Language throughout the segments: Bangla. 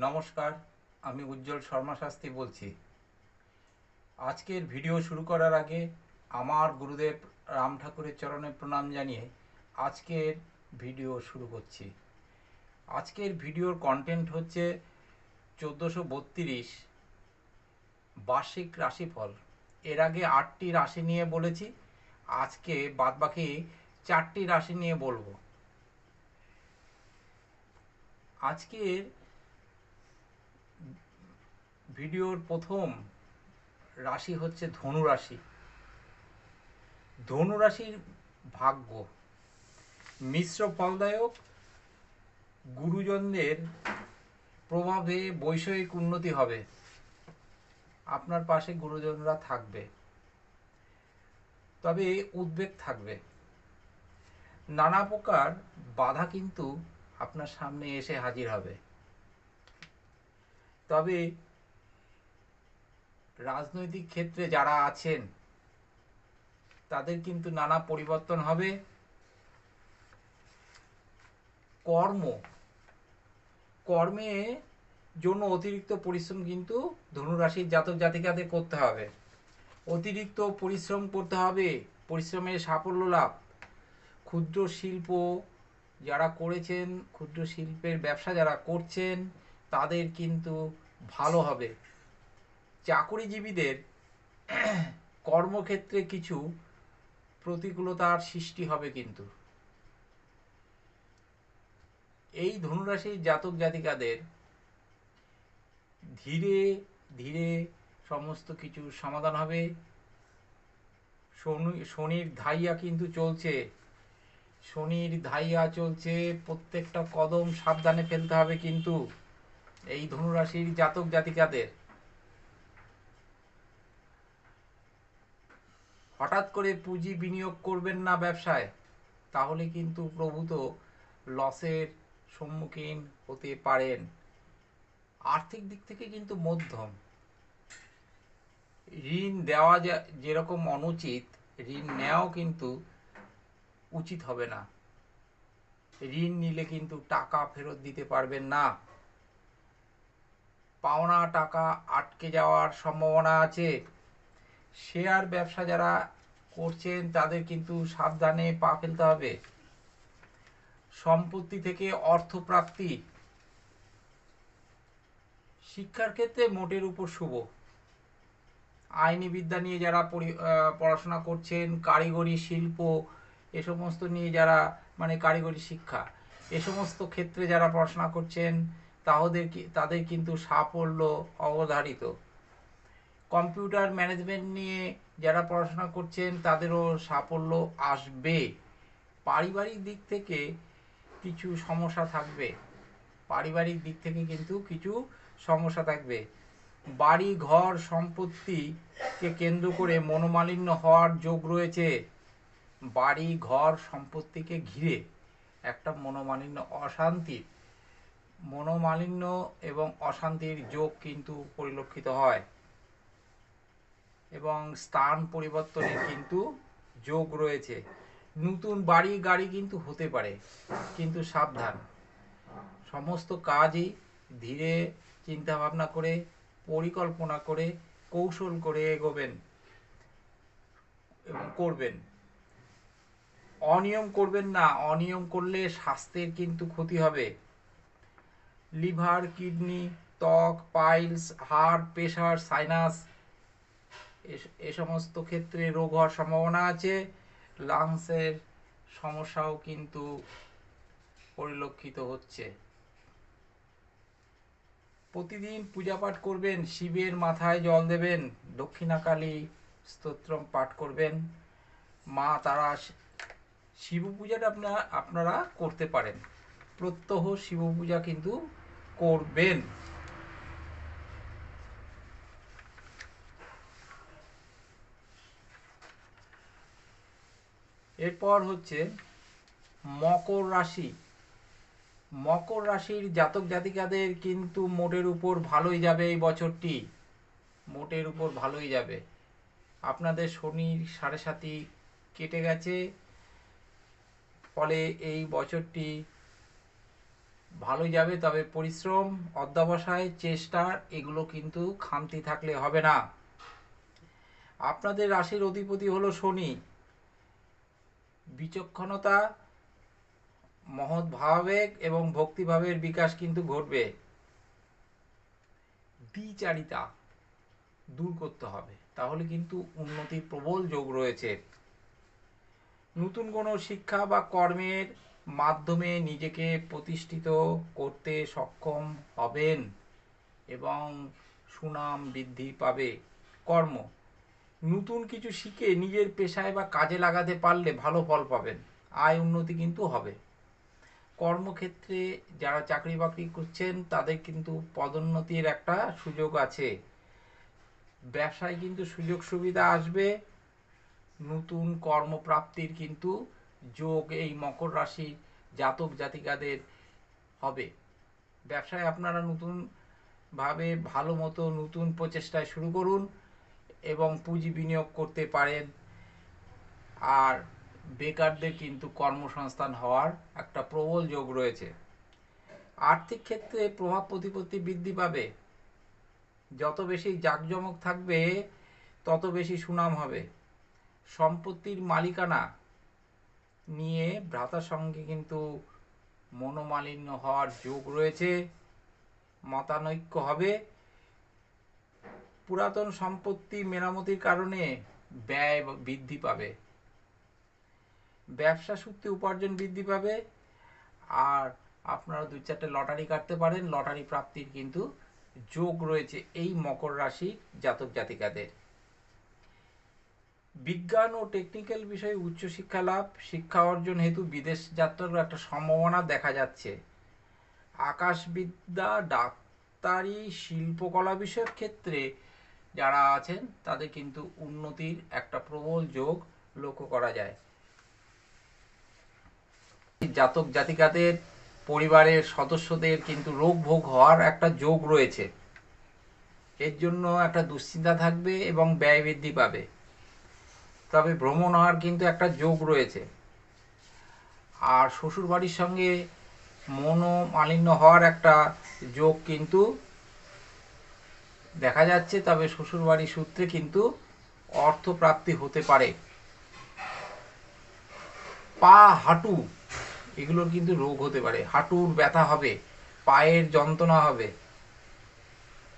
নমস্কার, আমি উজ্জ্বল শর্মা শাস্ত্রী বলছি। আজকের ভিডিও শুরু করার আগে আমার গুরুদেব রাম ঠাকুরের চরণে প্রণাম জানিয়ে আজকের ভিডিও শুরু করছি। আজকের ভিডিওর কন্টেন্ট হচ্ছে 1432 বার্ষিক রাশিফল। এর আগে 8টি রাশি নিয়ে বলেছি, আজকে বাদবাকি 4টি রাশি নিয়ে বলবো। আজকের ভিডিওর প্রথম রাশি হচ্ছে ধনু রাশি। ধনু রাশির ভাগ্য মিশ্র ফলদায়ক। গুরুজনদের প্রভাবে বৈষয়িক উন্নতি হবে। আপনার পাশে গুরুজনরা থাকবে, তবে উদ্বেগ থাকবে। নানা প্রকার বাধা কিন্তু আপনার সামনে এসে হাজির হবে। তবে রাজনৈতিক ক্ষেত্রে যারা আছেন তাদের কিন্তু নানা পরিবর্তন হবে। কর্মে জন্য অতিরিক্ত পরিশ্রম কিন্তু ধনুরাশির জাতক জাতিকাদের করতে হবে। অতিরিক্ত পরিশ্রম করতে হবে, পরিশ্রমের সাফল্য লাভ। ক্ষুদ্র শিল্প যারা করেছেন, ক্ষুদ্র শিল্পের ব্যবসা যারা করছেন তাদের কিন্তু ভালো হবে। চাকুরিজীবীদের কর্মক্ষেত্রে কিছু প্রতিকূলতার সৃষ্টি হবে। কিন্তু এই ধনুরাশির জাতক জাতিকাদের ধীরে ধীরে সমস্ত কিছুর সমাধান হবে। শনির ধাইয়া কিন্তু চলছে, প্রত্যেকটা কদম সাবধানে ফেলতে হবে কিন্তু এই ধনুরাশির জাতক জাতিকাদের। হঠাৎ করে পুঁজি বিনিয়োগ করবেন না ব্যবসায়, তাহলে কিন্তু প্রভূত লসের সম্মুখীন হতে পারেন। আর্থিক দিক থেকে কিন্তু মধ্যম। ঋণ দেওয়া যেরকম অনুচিত, ঋণ নেওয়াও কিন্তু উচিত হবে না। ঋণ নিলে কিন্তু টাকা ফেরত দিতে পারবেন না। পাওনা টাকা আটকে যাওয়ার সম্ভাবনা আছে। শেয়ার ব্যবসা যারা করছেন তাদের কিন্তু সাবধানে পা ফেলতে হবে। সম্পত্তি থেকে অর্থপ্রাপ্তি। শিক্ষার ক্ষেত্রে মোটের উপর শুভ। আইনি বিদ্যা নিয়ে যারা পড়াশোনা করছেন, কারিগরি শিল্প এ সমস্ত নিয়ে যারা কারিগরি শিক্ষা এ সমস্ত ক্ষেত্রে যারা পড়াশোনা করছেন তাদের কিন্তু সাফল্য অবধারিত। কম্পিউটার ম্যানেজমেন্ট নিয়ে যারা পড়াশোনা করছেন তাদেরও সাফল্য আসবে। পারিবারিক দিক থেকে কিছু সমস্যা থাকবে। বাড়ি ঘর সম্পত্তিকে কেন্দ্র করে মনোমালিন্য হওয়ার যোগ রয়েছে। বাড়ি ঘর সম্পত্তিকে ঘিরে একটা মনোমালিন্য এবং অশান্তির যোগ কিন্তু পরিলক্ষিত হয়, এবং স্থান পরিবর্তনের কিন্তু যোগ রয়েছে। নতুন বাড়ি গাড়ি কিন্তু হতে পারে, কিন্তু সাবধান। সমস্ত কাজই ধীরে চিন্তা ভাবনা করে, পরিকল্পনা করে, কৌশল করে এগোবেন এবং করবেন। অনিয়ম করবেন না, অনিয়ম করলে স্বাস্থ্যের কিন্তু ক্ষতি হবে। লিভার, কিডনি, ত্বক, পাইলস, হার্ট, প্রেশার, সাইনাস এ সমস্ত ক্ষেত্রে রোগ হওয়ার সম্ভাবনা আছে। লাংসের সমস্যাও কিন্তু পরিলক্ষিত হচ্ছে। প্রতিদিন পূজাপাঠ করবেন, শিবের মাথায় জল দেবেন, দক্ষিণাকালী স্তোত্রম পাঠ করবেন। মা তারা শিব পূজাটা আপনারা করতে পারেন। প্রত্যহ শিব পূজা কিন্তু করবেন। এরপর হচ্ছে মকর রাশি। মকর রাশির জাতক জাতিকাদের কিন্তু মোটের উপর ভালোই যাবে। এই বছরটি মোটের উপর ভালোই যাবে। আপনাদের শনির 7.5 কেটে গেছে, ফলে এই বছরটি ভালোই যাবে, তবে পরিশ্রম, অধ্যবসায়, চেষ্টার এগুলো কিন্তু খামতি থাকলে হবে না। আপনাদের রাশির অধিপতি হলো শনি। বিচক্ষণতা, মহৎ ভাবাবেগ এবং ভক্তিভাবের বিকাশ কিন্তু ঘটবে। দ্বিচারিতা দূর করতে হবে, তাহলে কিন্তু উন্নতির প্রবল যোগ রয়েছে। নতুন কোনো শিক্ষা বা কর্মের মাধ্যমে নিজেকে প্রতিষ্ঠিত করতে সক্ষম হবেন এবং সুনাম বৃদ্ধি পাবে। কর্ম, নতুন কিছু শিখে নিজের পেশায় বা কাজে লাগাতে পারলে ভালো ফল পাবেন, আয় উন্নতি কিন্তু হবে। কর্মক্ষেত্রে যারা চাকরি বাকরি করছেন তাদের কিন্তু পদোন্নতির একটা সুযোগ আছে। ব্যবসায় কিন্তু সুযোগ সুবিধা আসবে, নতুন কর্মপ্রাপ্তির কিন্তু যোগ এই মকর রাশি জাতক জাতিকাদের হবে। ব্যবসায় আপনারা নতুনভাবে ভালো মতো নতুন প্রচেষ্টায় শুরু করুন এবং পুঁজি বিনিয়োগ করতে পারেন। আর বেকারদের কিন্তু কর্মসংস্থান হওয়ার একটা প্রবল যোগ রয়েছে। আর্থিক ক্ষেত্রে প্রভাব প্রতিপত্তি বৃদ্ধি পাবে। যত বেশি জাঁকজমক থাকবে তত বেশি সুনাম হবে। সম্পত্তির মালিকানা নিয়ে ভ্রাতার সঙ্গে কিন্তু মনোমালিন্য হওয়ার যোগ রয়েছে, মতানৈক্য হবে। পুরাতন সম্পত্তি মেরামতির কারণে ব্যয় বৃদ্ধি পাবে। ব্যবসা সূত্রে উপার্জন বৃদ্ধি পাবে। আর আপনারা 2-4টে লটারি কাটতে পারেন, লটারি প্রাপ্তির কিন্তু যোগ রয়েছে এই মকর রাশি জাতক জাতিকাদের। বিজ্ঞান ও টেকনিক্যাল বিষয়ে উচ্চশিক্ষা লাভ, শিক্ষা অর্জন হেতু বিদেশ যাত্রার একটা সম্ভাবনা দেখা যাচ্ছে। আকাশবিদ্যা, ডাক্তারি, শিল্পকলা বিষয়ের ক্ষেত্রে যারা আছেন তাদের কিন্তু উন্নতির একটা প্রবল যোগ লক্ষ্য করা যায়। জাতক জাতিকাদের পরিবারের সদস্যদের কিন্তু রোগ ভোগ হওয়ার একটা যোগ রয়েছে। এর জন্য একটা দুশ্চিন্তা থাকবে এবং ব্যয় বৃদ্ধি পাবে। তবে ভ্রমণ হওয়ার কিন্তু একটা যোগ রয়েছে। আর শ্বশুরবাড়ির সঙ্গে মনোমালিন্য হওয়ার একটা যোগ কিন্তু দেখা যাচ্ছে। তবে শ্বশুরবাড়ির সূত্রে কিন্তু অর্থপ্রাপ্তি হতে পারে। পা, হাঁটু এগুলোর কিন্তু রোগ হতে পারে, হাঁটুর ব্যথা হবে, পায়ের যন্ত্রণা হবে।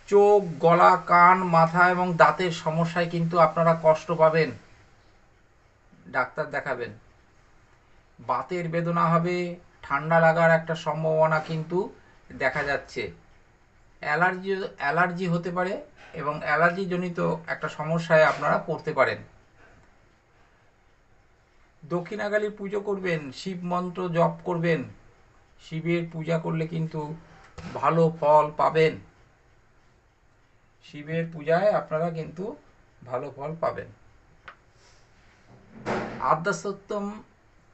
চোখ, গলা, কান, মাথা এবং দাঁতের সমস্যায় কিন্তু আপনারা কষ্ট পাবেন, ডাক্তার দেখাবেন। বাতের বেদনা হবে, ঠান্ডা লাগার একটা সম্ভাবনা কিন্তু দেখা যাচ্ছে। অ্যালার্জি হতে পারে এবং অ্যালার্জি জনিত একটা সমস্যায় আপনারা পড়তে পারেন। দক্ষিণাকালী পুজো করবেন, শিব মন্ত্র জপ করবেন। শিবের পূজা করলে কিন্তু ভালো ফল পাবেন। শিবের পূজায় আপনারা কিন্তু ভালো ফল পাবেন। আদ্যাসপ্তম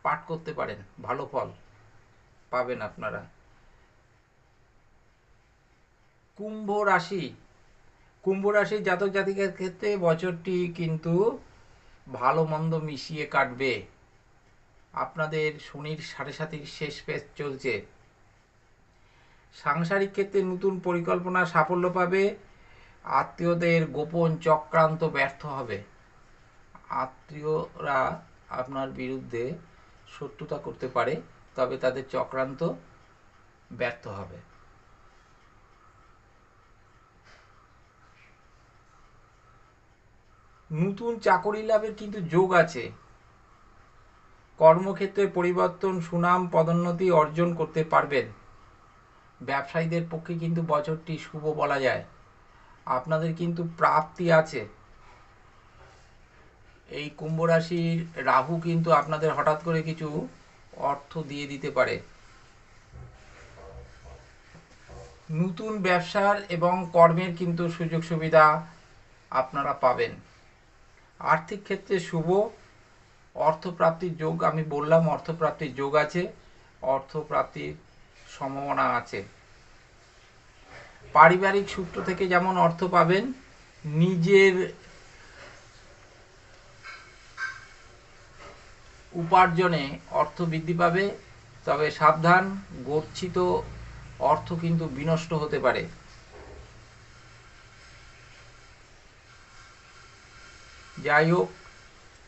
পাঠ করতে পারেন, ভালো ফল পাবেন আপনারা। কুম্ভ রাশি, কুম্ভ রাশির জাতক জাতিকার ক্ষেত্রে বছরটি কিন্তু ভালো মন্দ মিশিয়ে কাটবে। আপনাদের শনির 7.5 শেষ পেজ চলছে। সাংসারিক ক্ষেত্রে নতুন পরিকল্পনা সাফল্য পাবে। আত্মীয়দের গোপন চক্রান্ত ব্যর্থ হবে। আত্মীয়রা আপনার বিরুদ্ধে শত্রুতা করতে পারে, তবে তাদের চক্রান্ত ব্যর্থ হবে। নতুন চাকরি লাভের কিন্তু যোগ আছে। কর্মক্ষেত্রে পরিবর্তন, সুনাম, পদোন্নতি অর্জন করতে পারবেন। ব্যবসায়ীদের পক্ষে কিন্তু বছরটি শুভ বলা যায়। আপনাদের কিন্তু প্রাপ্তি আছে। এই কুম্ভ রাশির রাহু কিন্তু আপনাদের হঠাৎ করে কিছু অর্থ দিয়ে দিতে পারে। নতুন ব্যবসার এবং কর্মের কিন্তু সুযোগ সুবিধা আপনারা পাবেন। আর্থিক ক্ষেত্রে শুভ, অর্থপ্রাপ্তির যোগ, আমি বললাম অর্থপ্রাপ্তির যোগ আছে, অর্থপ্রাপ্তির সম্ভাবনা আছে। পারিবারিক সূত্র থেকে যেমন অর্থ পাবেন, নিজের উপার্জনে অর্থ বৃদ্ধি পাবে। তবে সাবধান, গচ্ছিত অর্থ কিন্তু বিনষ্ট হতে পারে। যাই হোক,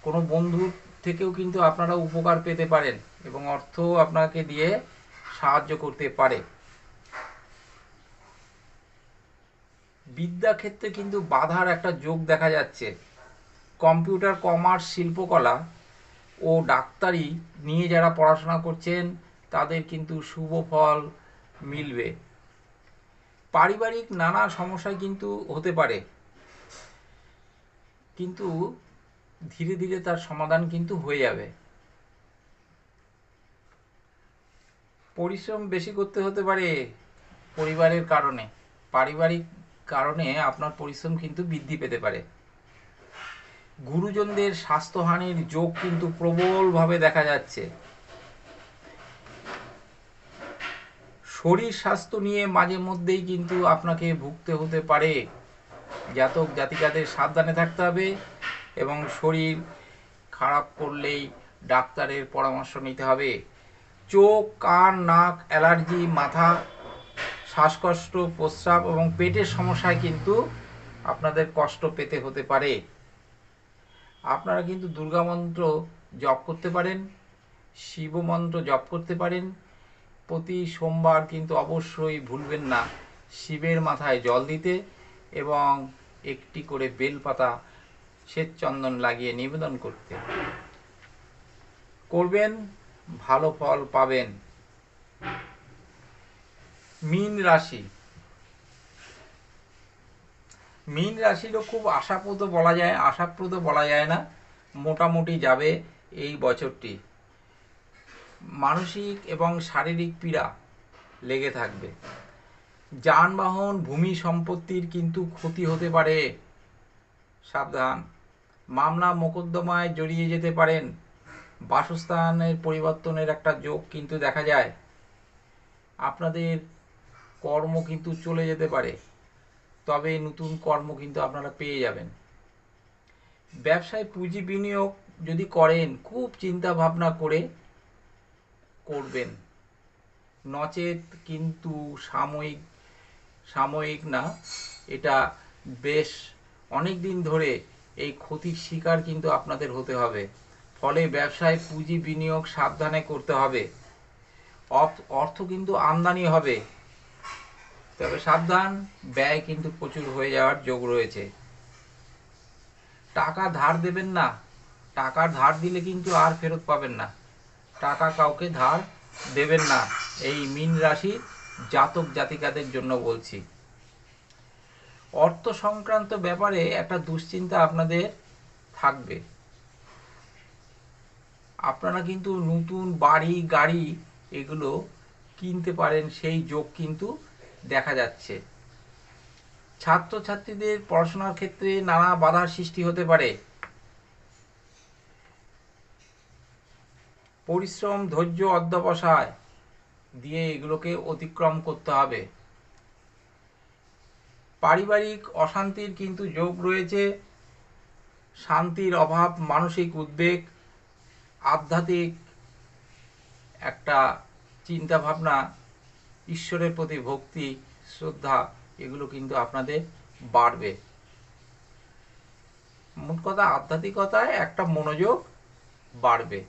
কোনো বন্ধুর থেকেও কিন্তু আপনারা উপকার পেতে পারেন এবং অর্থ আপনাকে দিয়ে সাহায্য করতে পারে। বিদ্যাক্ষেত্রে কিন্তু বাধার একটা যোগ দেখা যাচ্ছে। কম্পিউটার, কমার্স, শিল্পকলা ও ডাক্তারি নিয়ে যারা পড়াশোনা করছেন তাদের কিন্তু শুভ ফল মিলবে। পারিবারিক নানা সমস্যায় কিন্তু হতে পারে, কিন্তু ধীরে ধীরে তার সমাধান কিন্তু হয়ে যাবে। পরিশ্রম বেশি করতে হতে পারে পরিবারের কারণে, পারিবারিক কারণে আপনার পরিশ্রম কিন্তু বৃদ্ধি পেতে পারে। গুরুজনদের স্বাস্থ্যহানির যোগ কিন্তু প্রবলভাবে দেখা যাচ্ছে। শরীর স্বাস্থ্য নিয়ে মাঝে মধ্যেই কিন্তু আপনাকে ভুগতে হতে পারে। জাতক জাতিকাদের সাবধানে থাকতে হবে এবং শরীর খারাপ করলেই ডাক্তারের পরামর্শ নিতে হবে। চোখ, কান, নাক, অ্যালার্জি, মাথা, শ্বাসকষ্ট, প্রস্রাব এবং পেটের সমস্যায় কিন্তু আপনাদের কষ্ট পেতে হতে পারে। আপনারা কিন্তু দুর্গা মন্ত্র জপ করতে পারেন, শিব মন্ত্র জপ করতে পারেন। প্রতি সোমবার কিন্তু অবশ্যই ভুলবেন না শিবের মাথায় জল দিতে এবং একটি করে বেলপাতা শ্বেত চন্দন লাগিয়ে নিবেদন করতে। করবেন, ভালো ফল পাবেন। মীন রাশি, মীন রাশিরও খুব আশাপ্রদ বলা যায় না, মোটামুটি যাবে এই বছরটি। মানসিক এবং শারীরিক পীড়া লেগে থাকবে। যানবাহন, ভূমি সম্পত্তির কিন্তু ক্ষতি হতে পারে, সাবধান। মামলা মোকদ্দমায় জড়িয়ে যেতে পারেন। বাসস্থানের পরিবর্তনের একটা যোগ কিন্তু দেখা যায়। আপনাদের কর্ম কিন্তু চলে যেতে পারে, তবে নতুন কর্ম কিন্তু আপনারা পেয়ে যাবেন। ব্যবসায় পুঁজি বিনিয়োগ যদি করেন খুব চিন্তা ভাবনা করে করবেন, নচেত কিন্তু সাময়িক না, এটা বেশ অনেক দিন ধরে এই ক্ষতির শিকার কিন্তু আপনাদের হতে হবে। ফলে ব্যবসায় পুঁজি বিনিয়োগ সাবধানে করতে হবে। অর্থ কিন্তু আমদানি হবে, তবে সাবধান, ব্যয় কিন্তু প্রচুর হয়ে যাওয়ার যোগ রয়েছে। টাকা ধার দেবেন না, টাকার ধার দিলে কিন্তু আর ফেরত পাবেন না। টাকা কাউকে ধার দেবেন না, এই মীন রাশির জাতক জাতিকাদের জন্য বলছি। অর্থ সংক্রান্ত ব্যাপারে একটা দুশ্চিন্তা আপনাদের থাকবে। আপনারা কিন্তু নতুন বাড়ি, গাড়ি এগুলো কিনতে পারেন, সেই যোগ কিন্তু দেখা যাচ্ছে। ছাত্রছাত্রীদের পড়াশোনার ক্ষেত্রে নানা বাধার সৃষ্টি হতে পারে। পরিশ্রম, ধৈর্য, অধ্যবসায় দিয়ে এগুলোকে অতিক্রম করতে হবে। পারিবারিক অশান্তির কিন্তু যোগ রয়েছে। শান্তির অভাব, মানসিক উদ্বেগ, আধ্যাত্মিক একটা চিন্তা ভাবনা, ঈশ্বরের প্রতি ভক্তি, শ্রদ্ধা এগুলো কিন্তু আপনাদের বাড়বে। মোট কথা আধ্যাত্মিকতায় একটা মনোযোগ বাড়বে।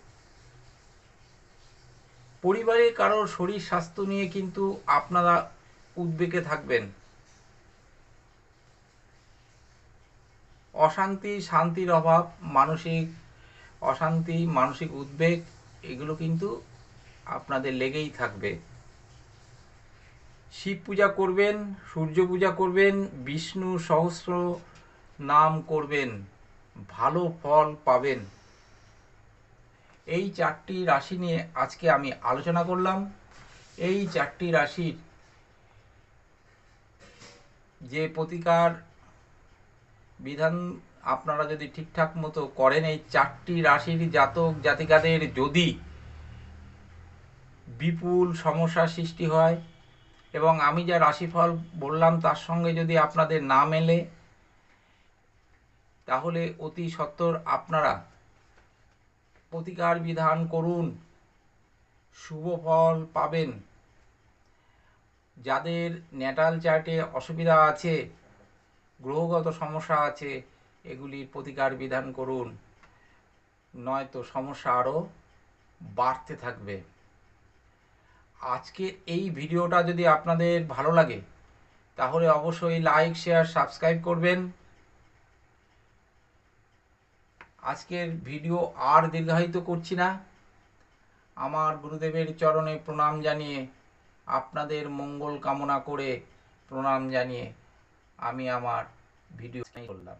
পরিবারের কারোর শরীর স্বাস্থ্য নিয়ে কিন্তু আপনারা উদ্বেগে থাকবেন। অশান্তি, শান্তির অভাব, মানসিক অশান্তি, মানসিক উদ্বেগ এগুলো কিন্তু আপনাদের লেগেই থাকবে। শিব পূজা করবেন, সূর্য পূজা করবেন, বিষ্ণু সহস্র নাম করবেন, ভালো ফল পাবেন। এই 4টি রাশি নিয়ে আজকে আমি আলোচনা করলাম। এই 4টি রাশির যে প্রতিকার বিধান আপনারা যদি ঠিকঠাক মতো করেন, এই 4টি রাশির জাতক জাতিকাদের যদি বিপুল সমস্যার সৃষ্টি হয় এবং আমি যা রাশিফল বললাম তার সঙ্গে যদি আপনাদের না মেলে, তাহলে অতি সত্বর আপনারা প্রতিকার বিধান করুন, শুভ ফল পাবেন। যাদের ন্যাটাল চার্টে অসুবিধা আছে, গ্রহগত সমস্যা আছে, এগুলির প্রতিকার বিধান করুন, নয়তো সমস্যা আরও বাড়তে থাকবে। আজকের এই ভিডিওটা যদি আপনাদের ভালো লাগে তাহলে অবশ্যই লাইক, শেয়ার, সাবস্ক্রাইব করবেন। আজকের ভিডিও আর দীর্ঘায়িত করছি না। আমার গুরুদেবের চরণে প্রণাম জানিয়ে, আপনাদের মঙ্গল কামনা করে প্রণাম জানিয়ে আমি আমার ভিডিও করলাম।